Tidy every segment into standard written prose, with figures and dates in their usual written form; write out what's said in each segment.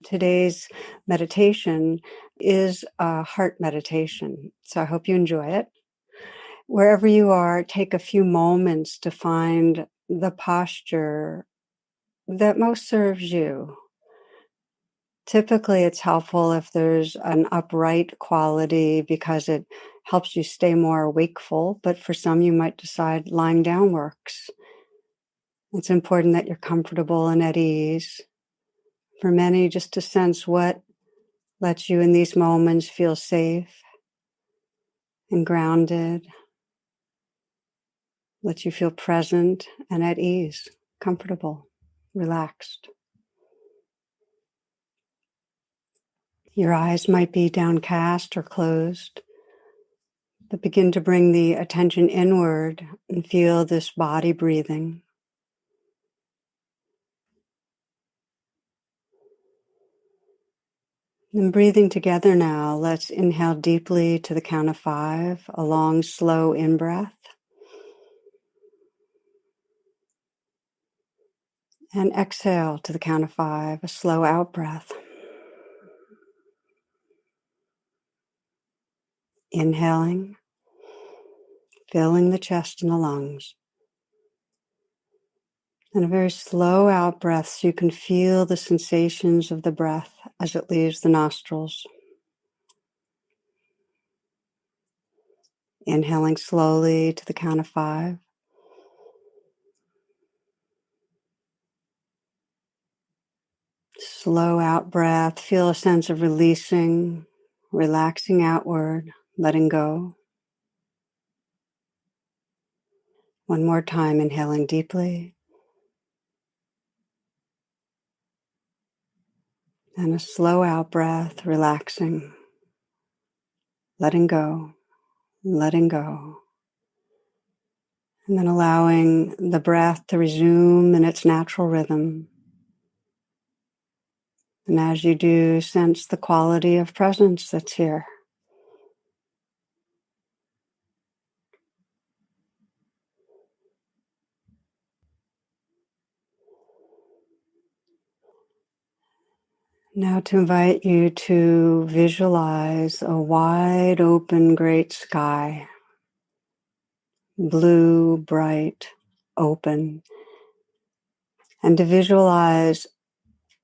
Today's meditation is a heart meditation, so I hope you enjoy it. Wherever you are, take a few moments to find the posture that most serves you. Typically, it's helpful if there's an upright quality because it helps you stay more wakeful, but for some, you might decide lying down works. It's important that you're comfortable and at ease. For many, just to sense what lets you in these moments feel safe and grounded, lets you feel present and at ease, comfortable, relaxed. Your eyes might be downcast or closed, but begin to bring the attention inward and feel this body breathing. And breathing together now, let's inhale deeply to the count of 5, a long, slow in-breath. And exhale to the count of 5, a slow out-breath. Inhaling, filling the chest and the lungs. And a very slow out-breath so you can feel the sensations of the breath as it leaves the nostrils. Inhaling slowly to the count of 5. Slow out breath. Feel a sense of releasing, relaxing outward, letting go. One more time, inhaling deeply. And a slow out breath, relaxing, letting go, letting go. And then allowing the breath to resume in its natural rhythm. And as you do, sense the quality of presence that's here. Now to invite you to visualize a wide open great sky. Blue, bright, open. And to visualize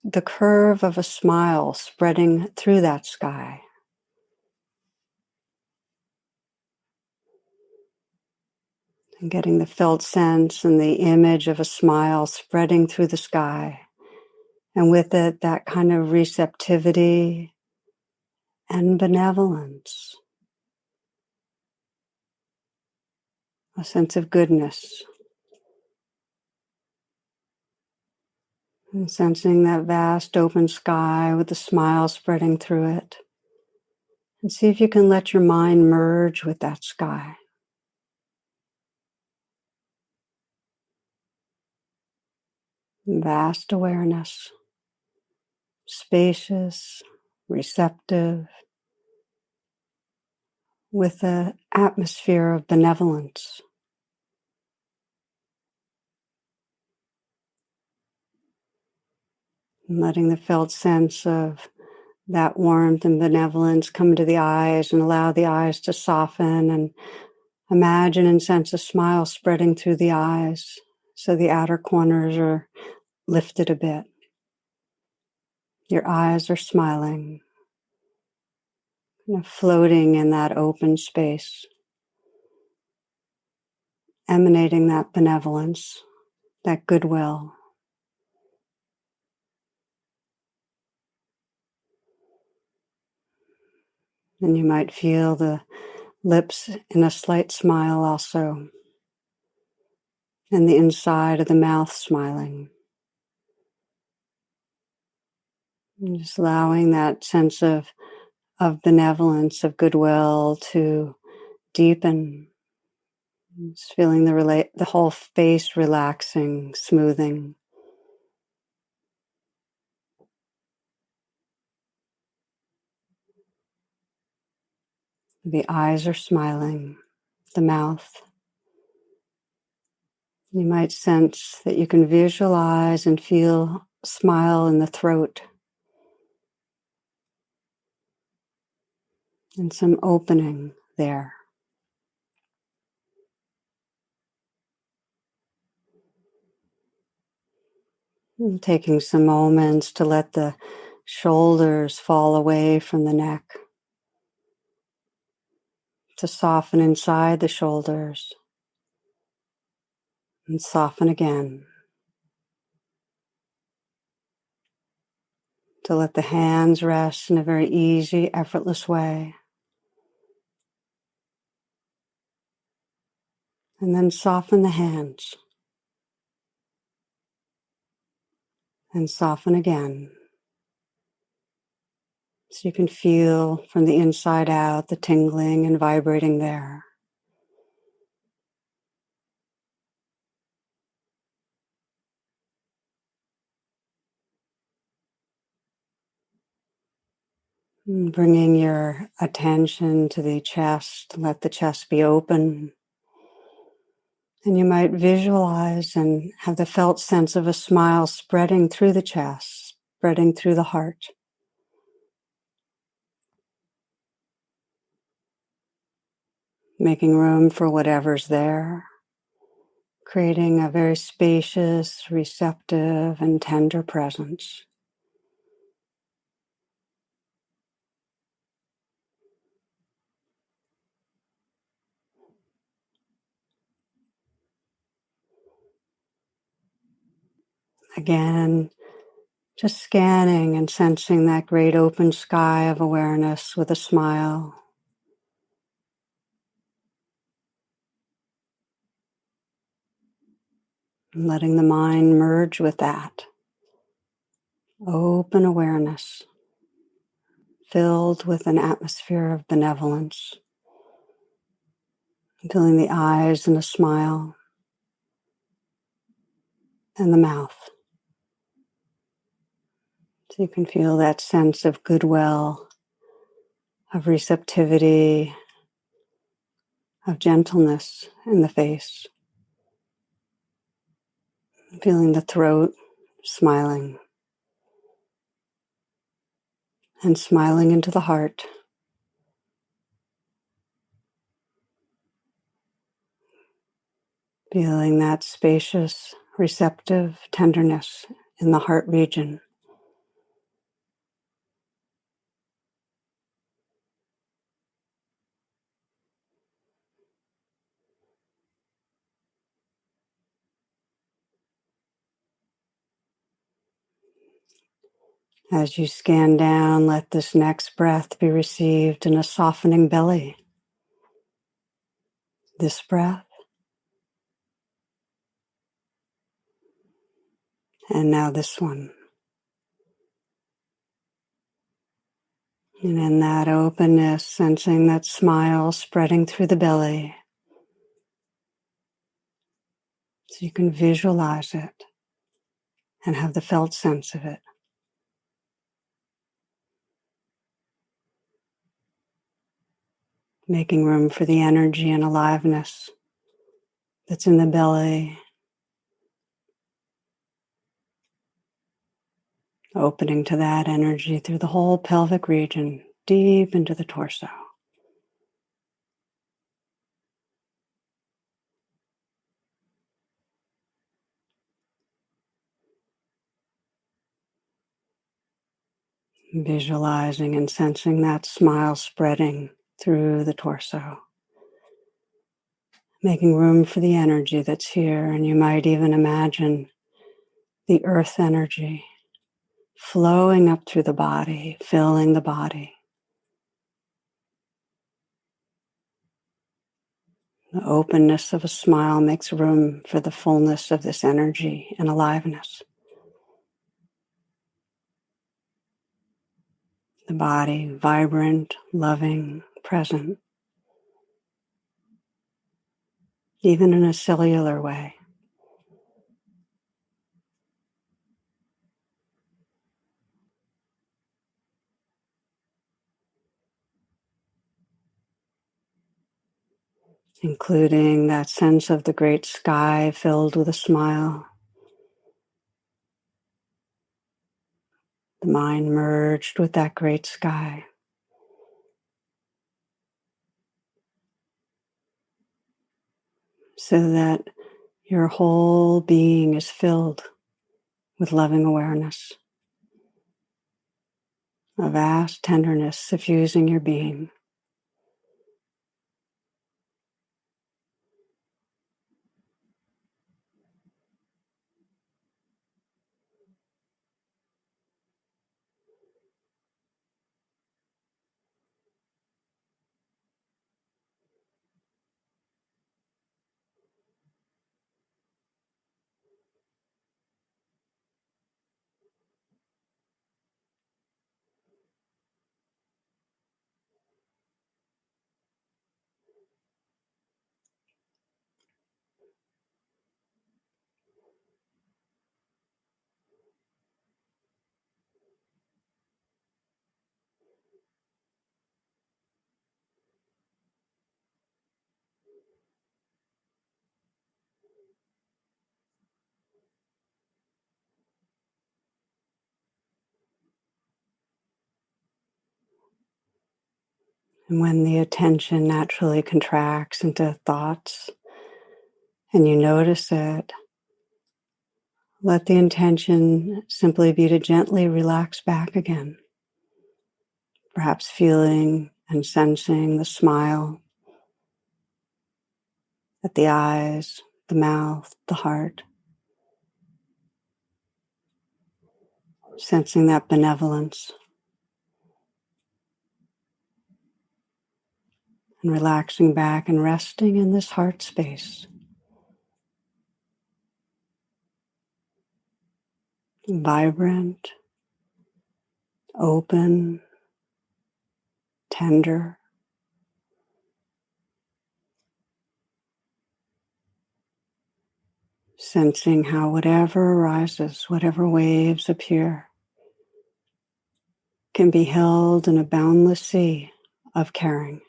the curve of a smile spreading through that sky. And getting the felt sense and the image of a smile spreading through the sky. And with it, that kind of receptivity and benevolence. A sense of goodness. And sensing that vast open sky with the smile spreading through it. And see if you can let your mind merge with that sky. Vast awareness. Spacious, receptive, with an atmosphere of benevolence. And letting the felt sense of that warmth and benevolence come to the eyes and allow the eyes to soften and imagine and sense a smile spreading through the eyes so the outer corners are lifted a bit. Your eyes are smiling, floating in that open space, emanating that benevolence, that goodwill. And you might feel the lips in a slight smile also, and the inside of the mouth smiling. And just allowing that sense of benevolence, of goodwill to deepen. Just feeling the whole face relaxing, smoothing. The eyes are smiling, the mouth. You might sense that you can visualize and feel a smile in the throat. and some opening there. And taking some moments to let the shoulders fall away from the neck, to soften inside the shoulders and soften again, to let the hands rest in a very easy, effortless way. And then soften the hands and soften again. So you can feel from the inside out the tingling and vibrating there. And bringing your attention to the chest, let the chest be open. And you might visualize and have the felt sense of a smile spreading through the chest, spreading through the heart. Making room for whatever's there, creating a very spacious, receptive, and tender presence. Again, just scanning and sensing that great open sky of awareness with a smile. And letting the mind merge with that. Open awareness, filled with an atmosphere of benevolence. Filling the eyes in a smile and the mouth. So you can feel that sense of goodwill, of receptivity, of gentleness in the face. Feeling the throat smiling. And smiling into the heart. Feeling that spacious, receptive tenderness in the heart region. As you scan down, let this next breath be received in a softening belly. This breath. And now this one. And in that openness, sensing that smile spreading through the belly. So you can visualize it and have the felt sense of it. Making room for the energy and aliveness that's in the belly. Opening to that energy through the whole pelvic region, deep into the torso. Visualizing and sensing that smile spreading through the torso. Making room for the energy that's here, and you might even imagine the earth energy flowing up through the body, filling the body. The openness of a smile makes room for the fullness of this energy and aliveness. The body vibrant, loving, present, even in a cellular way. Including that sense of the great sky filled with a smile. The mind merged with that great sky. so that your whole being is filled with loving awareness, a vast tenderness suffusing your being. And when the attention naturally contracts into thoughts and you notice it, let the intention simply be to gently relax back again, perhaps feeling and sensing the smile at the eyes, the mouth, the heart, sensing that benevolence and relaxing back and resting in this heart space. Vibrant, open, tender, sensing how whatever arises, whatever waves appear, can be held in a boundless sea of caring.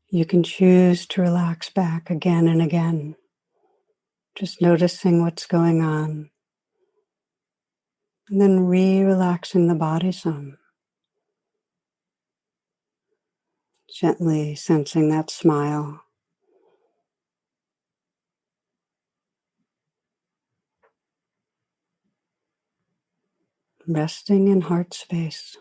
You can choose to relax back again and again, just noticing what's going on, and then re-relaxing the body some, gently sensing that smile, resting in heart space.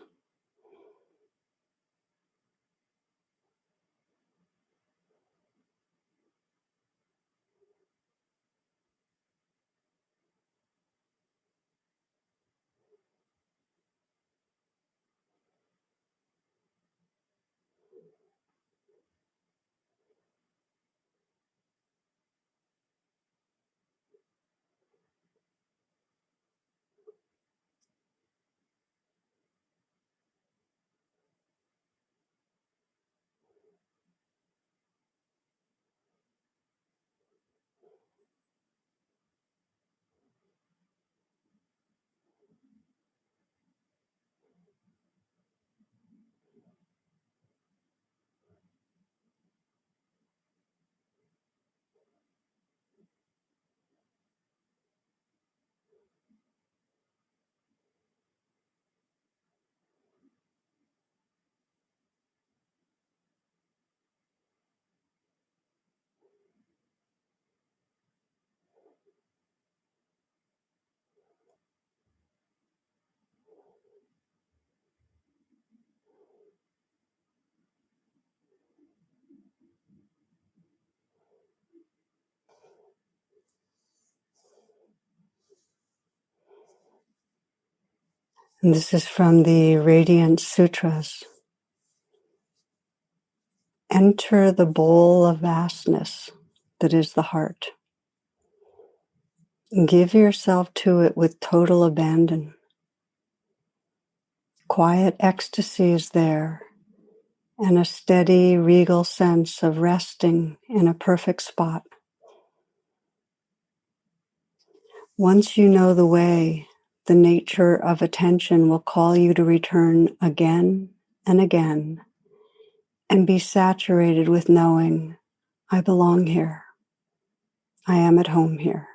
And this is from the Radiant Sutras. Enter the bowl of vastness that is the heart. Give yourself to it with total abandon. Quiet ecstasy is there, and a steady, regal sense of resting in a perfect spot. Once you know the way, the nature of attention will call you to return again and again and be saturated with knowing, I belong here. I am at home here.